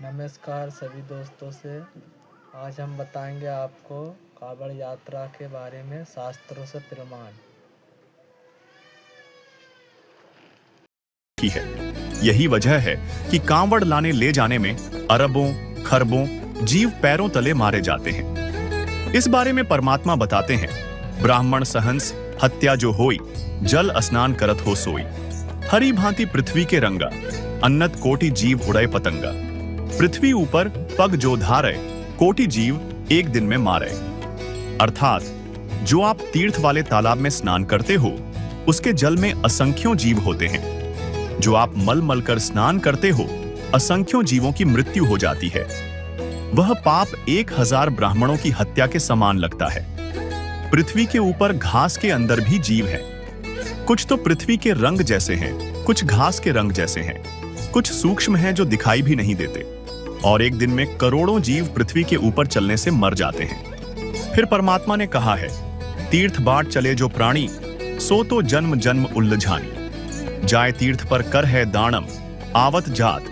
नमस्कार सभी दोस्तों से। आज हम बताएंगे आपको कांवड़ यात्रा के बारे में शास्त्रों से प्रमाण। की है। यही वजह है कि कांवड़ लाने ले जाने में अरबों खरबों जीव पैरों तले मारे जाते हैं। इस बारे में परमात्मा बताते हैं, ब्राह्मण सहंस हत्या जो होई, जल स्नान करत हो सोई। हरी भांति पृथ्वी के रंगा, अन्नत कोटि जीव उड़े पतंगा। पृथ्वी ऊपर पग जो धारे, कोटि जीव एक दिन में मारे। अर्थात जो आप तीर्थ वाले तालाब में स्नान करते हो, उसके जल में असंख्यों जीव होते हैं। जो आप मल मल कर स्नान करते हो, असंख्यों जीवों की मृत्यु हो जाती है। वह पाप 1000 ब्राह्मणों की हत्या के समान लगता है। पृथ्वी के ऊपर घास के अंदर भी जीव हैं। कुछ तो पृथ्वी के रंग जैसे हैं, कुछ घास के रंग जैसे हैं, कुछ सूक्ष्म हैं जो दिखाई भी नहीं देते। और एक दिन में करोड़ों जीव पृथ्वी के ऊपर चलने से मर जाते हैं। फिर परमात्मा ने कहा है, तीर्थ बाट चले जो प्राणी, सो तो जन्म जन्म उल्लझानी। जाय तीर्थ पर कर है दानम, आवत जात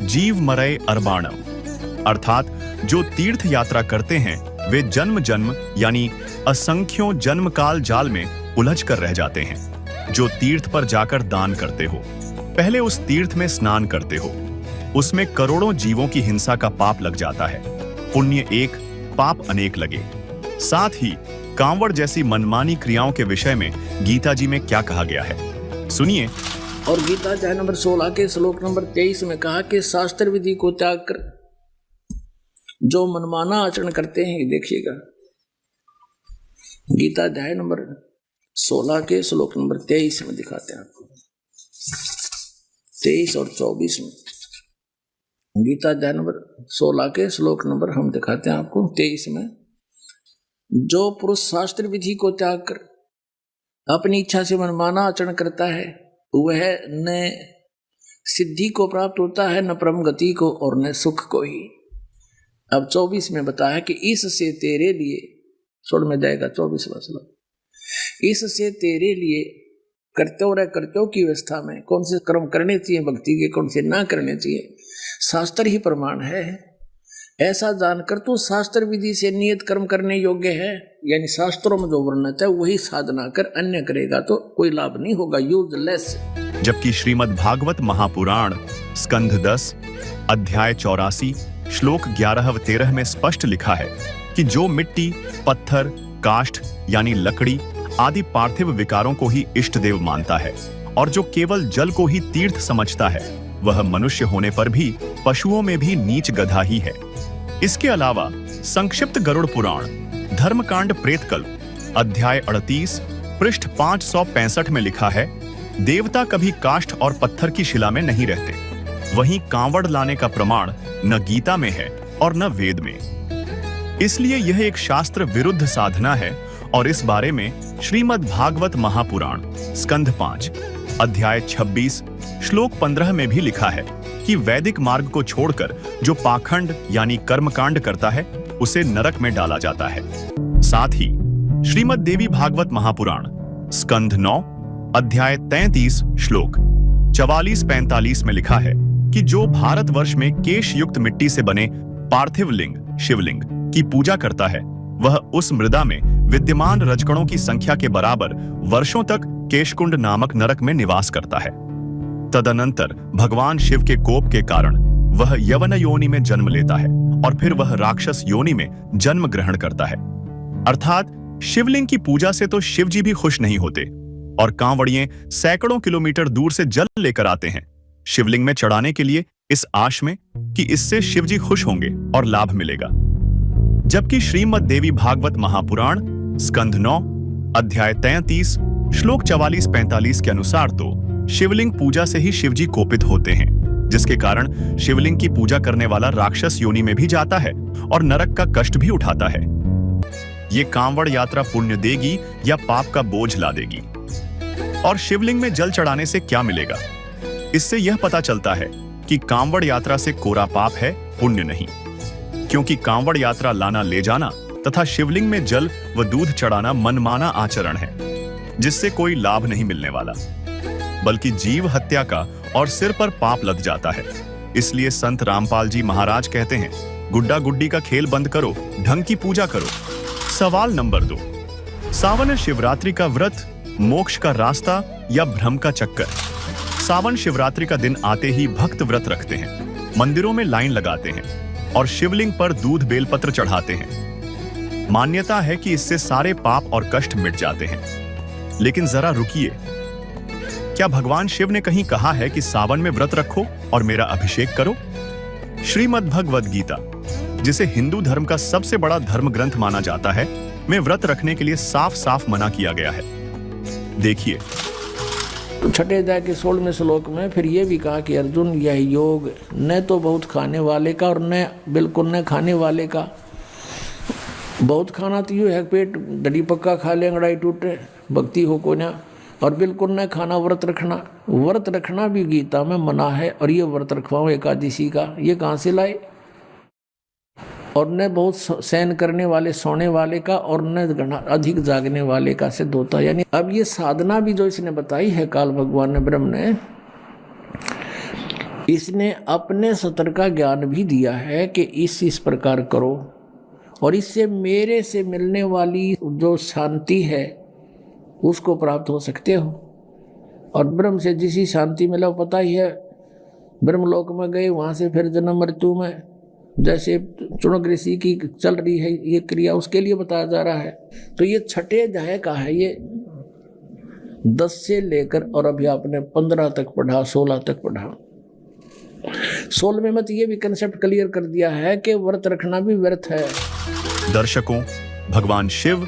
जीव मरय अरबाणम। अर्थात जो तीर्थ यात्रा करते हैं, वे जन्म जन्म यानी असंख्यों जन्म काल जाल में उलझ कर रह जाते हैं। जो तीर्थ पर जाकर दान करते हो, पहले उस तीर्थ में स्नान करते हो, उसमें करोड़ों जीवों की हिंसा का पाप लग जाता है। पुण्य एक, पाप अनेक लगे। साथ ही कांवड़ जैसी मनमानी क्रियाओं के विषय में गीता जी में क्या कहा गया है, सुनिए। और गीता अध्याय नंबर 16 के श्लोक नंबर 23 में कहा कि शास्त्र विधि को त्याग कर जो मनमाना आचरण करते हैं, देखिएगा गीता अध्याय नंबर 16 के श्लोक नंबर 23 में दिखाते हैं आपको, 23 और 24 में। गीता अध्याय नंबर 16 के श्लोक नंबर हम दिखाते हैं आपको 23 में। जो पुरुष शास्त्र विधि को त्याग कर अपनी इच्छा से मनमाना आचरण करता है, वह न सिद्धि को प्राप्त होता है, न परम गति को, और न सुख को ही। अब 24 में बताया कि इससे तेरे लिए, छोड़ में जाएगा 24वां श्लोक, इससे तेरे लिए कर्तव्य की व्यवस्था में कौन से कर्म करने चाहिए भक्ति के, कौन से ना करने चाहिए, शास्त्र ही प्रमाण है। ऐसा जानकर तो शास्त्र विधि से नियत कर्म करने योग्य है, यानी शास्त्रों में जो वर्णित है वही साधना कर, अन्य करेगा तो कोई लाभ नहीं होगा, यूजलेस। जबकि श्रीमद् भागवत महापुराण स्कंध 10 अध्याय 84 श्लोक 11 व 13 में स्पष्ट लिखा है कि जो मिट्टी, पत्थर, काष्ठ यानी लकड़ी आदि पार्थिव विकारों को ही इष्ट देव मानता है, और जो केवल जल को ही तीर्थ समझता है, वह मनुष्य होने पर भी पशुओं में भी नीच गधा ही है। इसके अलावा संक्षिप्त गरुड़ पुराण धर्मकांड प्रेतकल्प अध्याय 38 पृष्ठ 565 में लिखा है, देवता कभी काष्ठ और पत्थर की शिला में नहीं रहते। वहीं कांवड़ लाने का प्रमाण न गीता में है और न वेद में। इसलिए यह एक शास्त्र विरुद्ध साधना है, और इस बारे में श्रीमद् भागवत महापुराण स्कंध 5 अध्याय 26 श्लोक 15 में भी लिखा है कि वैदिक मार्ग को छोड़कर जो पाखंड यानी कर्मकांड करता है, उसे नरक में डाला जाता है। साथ ही श्रीमद् देवी भागवत महापुराण स्कंध 9 अध्याय 33 श्लोक 44-45 में लिखा है कि जो भारतवर्ष में केश युक्त मिट्टी से बने पार्थिव लिंग शिवलिंग की पूजा करता है, वह उस मृदा में विद्यमान रजकणों की संख्या के बराबर वर्षों तक केशकुंड नामक नरक में निवास करता है। तदनंतर भगवान शिव के कोप के कारण वह यवन योनि में जन्म लेता है, और फिर वह राक्षस योनि में जन्म ग्रहण करता है। अर्थात शिवलिंग की पूजा से तो शिव जी भी खुश नहीं होते, और कांवड़िए सैकड़ों किलोमीटर दूर से जल लेकर आते हैं शिवलिंग में चढ़ाने के लिए, इस आश में कि इससे शिव जी खुश होंगे और लाभ मिलेगा। जबकि श्रीमद् देवी भागवत महापुराण स्कंध 9 अध्याय 33 श्लोक 44-45 के अनुसार तो शिवलिंग पूजा से ही शिवजी कोपित होते हैं, जिसके कारण शिवलिंग की पूजा करने वाला राक्षस योनि में भी जाता है और नरक का कष्ट भी उठाता है। ये कांवड़ यात्रा पुण्य देगी या पाप का बोझ ला देगी? और शिवलिंग में जल चढ़ाने से क्या मिलेगा? इससे यह पता चलता है कि कांवड़ यात्रा से कोरा पाप है, पुण्य नहीं। क्योंकि कांवड़ यात्रा लाना ले जाना तथा शिवलिंग में जल व दूध चढ़ाना मनमाना आचरण है, जिससे कोई लाभ नहीं मिलने वाला, बल्कि जीव हत्या का और सिर पर पाप लग जाता है। इसलिए संत रामपाल जी महाराज कहते हैं, गुड्डा गुड्डी का खेल बंद करो, ढंग की पूजा करो। सवाल नंबर 2, सावन शिवरात्रि का व्रत मोक्ष का रास्ता या भ्रम का चक्कर? सावन शिवरात्रि का दिन आते ही भक्त व्रत रखते हैं, मंदिरों में लाइन लगाते हैं और शिवलिंग पर दूध बेलपत्र चढ़ाते हैं। मान्यता है कि इससे सारे पाप और कष्ट मिट जाते हैं। लेकिन जरा रुकिए, क्या भगवान शिव ने कहीं कहा है कि सावन में व्रत रखो और मेरा अभिषेक करो? श्रीमद् भगवद गीता, जिसे हिंदू धर्म का सबसे बड़ा धर्म ग्रंथ माना जाता है, में व्रत रखने के लिए साफ साफ मना किया गया है। देखिए, छठे अध्याय के 16वें श्लोक में फिर ये भी कहा कि अर्जुन, यह योग न तो बहुत खाने वाले का और न बिल्कुल न खाने वाले का। बहुत खाना तो यूँ है, पेट डडी पक्का खा ले, अंगड़ाई टूटे, भक्ति हो को ना। और बिल्कुल न खाना, व्रत रखना। व्रत रखना भी गीता में मना है। और ये व्रत रखवाओ एकादशी का, ये कहाँ से लाए? और न बहुत सहन करने वाले, सोने वाले का, और न अधिक जागने वाले का सिद्ध होता है। यानी अब ये साधना भी जो इसने बताई है काल भगवान ने, ब्रह्म ने, इसने अपने सतर का ज्ञान भी दिया है कि इस प्रकार करो और इससे मेरे से मिलने वाली जो शांति है उसको प्राप्त हो सकते हो। और ब्रह्म से जिसी शांति मिला पता ही है, ब्रह्मलोक में गए, वहाँ से फिर जन्म मृत्यु में जैसे चुनक ऋषि की चल रही है ये क्रिया, उसके लिए बताया जा रहा है। तो ये छठे अध्याय का है, ये 10 से लेकर और अभी आपने 15 तक पढ़ा, 16 तक पढ़ा। 16वें में तो ये भी कंसेप्ट क्लियर कर दिया है कि व्रत रखना भी व्यर्थ है। दर्शकों, भगवान शिव